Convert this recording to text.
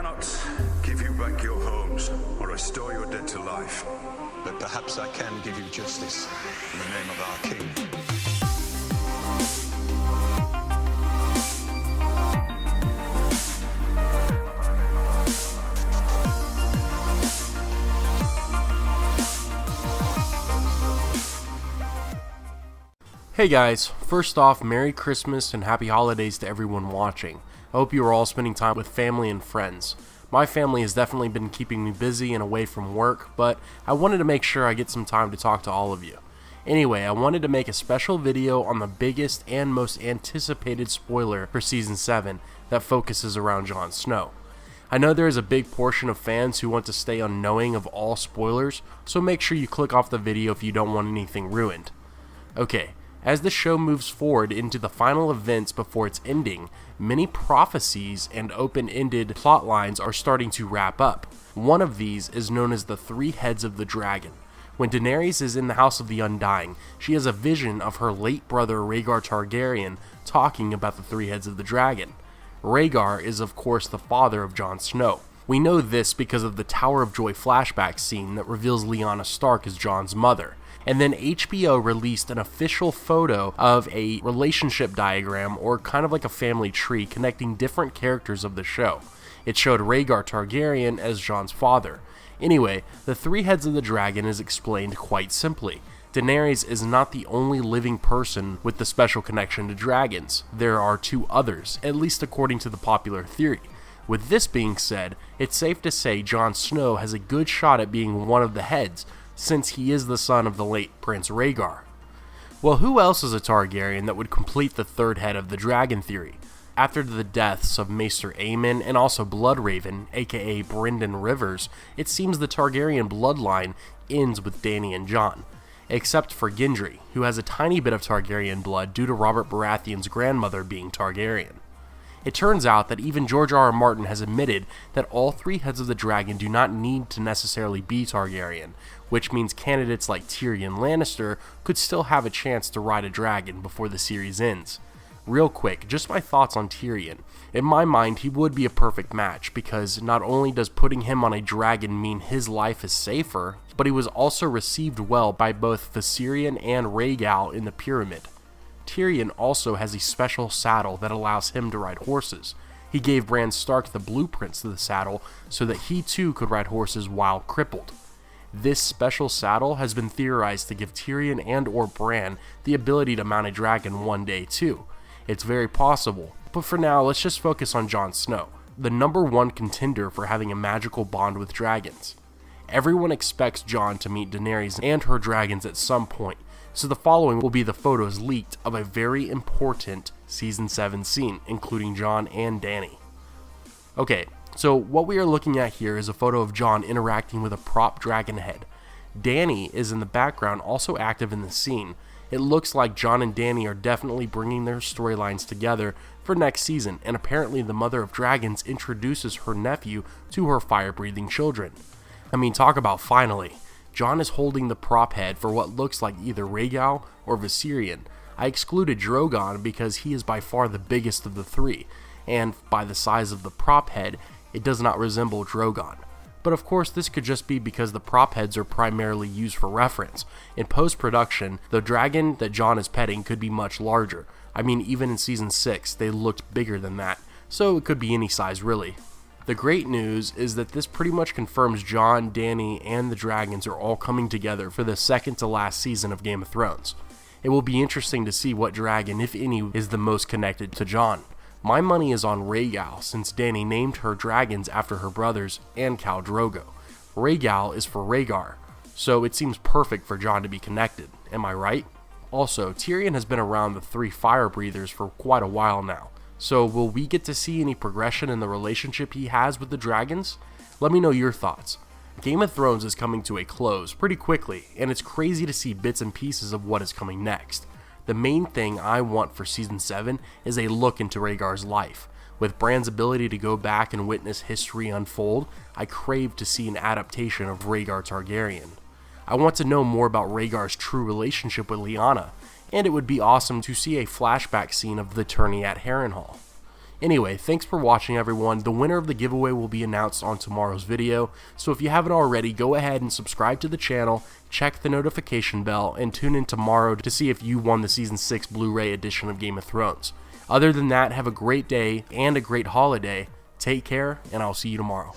cannot give you back your homes or restore your dead to life. But perhaps I can give you justice in the name of our king. Hey guys, first off, Merry Christmas and Happy Holidays to everyone watching. I hope you are all spending time with family and friends. My family has definitely been keeping me busy and away from work, but I wanted to make sure I get some time to talk to all of you. Anyway, I wanted to make a special video on the biggest and most anticipated spoiler for Season 7 that focuses around Jon Snow. I know there is a big portion of fans who want to stay unknowing of all spoilers, so make sure you click off the video if you don't want anything ruined. Okay. As the show moves forward into the final events before its ending, many prophecies and open-ended plot lines are starting to wrap up. One of these is known as the Three Heads of the Dragon. When Daenerys is in the House of the Undying, she has a vision of her late brother Rhaegar Targaryen talking about the Three Heads of the Dragon. Rhaegar is of course the father of Jon Snow. We know this because of the Tower of Joy flashback scene that reveals Lyanna Stark as Jon's mother. And then HBO released an official photo of a relationship diagram, or kind of like a family tree, connecting different characters of the show. It showed Rhaegar Targaryen as Jon's father. Anyway, the Three Heads of the Dragon is explained quite simply. Daenerys is not the only living person with the special connection to dragons. There are two others, at least according to the popular theory. With this being said, it's safe to say Jon Snow has a good shot at being one of the heads, since he is the son of the late Prince Rhaegar. Well, who else is a Targaryen that would complete the third head of the dragon theory? After the deaths of Maester Aemon and also Bloodraven, aka Brynden Rivers, it seems the Targaryen bloodline ends with Dany and Jon. Except for Gendry, who has a tiny bit of Targaryen blood due to Robert Baratheon's grandmother being Targaryen. It turns out that even George R.R. Martin has admitted that all three heads of the dragon do not need to necessarily be Targaryen, which means candidates like Tyrion Lannister could still have a chance to ride a dragon before the series ends. Real quick, just my thoughts on Tyrion. In my mind, he would be a perfect match, because not only does putting him on a dragon mean his life is safer, but he was also received well by both Viserion and Rhaegal in the Pyramid. Tyrion also has a special saddle that allows him to ride horses. He gave Bran Stark the blueprints to the saddle so that he too could ride horses while crippled. This special saddle has been theorized to give Tyrion and or Bran the ability to mount a dragon one day too. It's very possible, but for now let's just focus on Jon Snow, the #1 contender for having a magical bond with dragons. Everyone expects Jon to meet Daenerys and her dragons at some point, so the following will be the photos leaked of a very important Season 7 scene, including Jon and Dany. Okay, so what we are looking at here is a photo of Jon interacting with a prop dragon head. Dany is in the background, also active in the scene. It looks like Jon and Dany are definitely bringing their storylines together for next season, and apparently the Mother of Dragons introduces her nephew to her fire-breathing children. I mean, talk about finally. Jon is holding the prop head for what looks like either Rhaegal or Viserion. I excluded Drogon because he is by far the biggest of the three, and by the size of the prop head, it does not resemble Drogon. But of course this could just be because the prop heads are primarily used for reference. In post-production, the dragon that Jon is petting could be much larger. I mean, even in Season 6, they looked bigger than that, so it could be any size really. The great news is that this pretty much confirms Jon, Dany, and the dragons are all coming together for the second to last season of Game of Thrones. It will be interesting to see what dragon, if any, is the most connected to Jon. My money is on Rhaegal, since Dany named her dragons after her brothers and Khal Drogo. Rhaegal is for Rhaegar, so it seems perfect for Jon to be connected. Am I right? Also, Tyrion has been around the three fire breathers for quite a while now. So will we get to see any progression in the relationship he has with the dragons? Let me know your thoughts. Game of Thrones is coming to a close pretty quickly, and it's crazy to see bits and pieces of what is coming next. The main thing I want for Season 7 is a look into Rhaegar's life. With Bran's ability to go back and witness history unfold, I crave to see an adaptation of Rhaegar Targaryen. I want to know more about Rhaegar's true relationship with Lyanna, and it would be awesome to see a flashback scene of the tourney at Harrenhal. Anyway, thanks for watching everyone. The winner of the giveaway will be announced on tomorrow's video, so if you haven't already, go ahead and subscribe to the channel, check the notification bell, and tune in tomorrow to see if you won the Season 6 Blu-ray edition of Game of Thrones. Other than that, have a great day and a great holiday. Take care, and I'll see you tomorrow.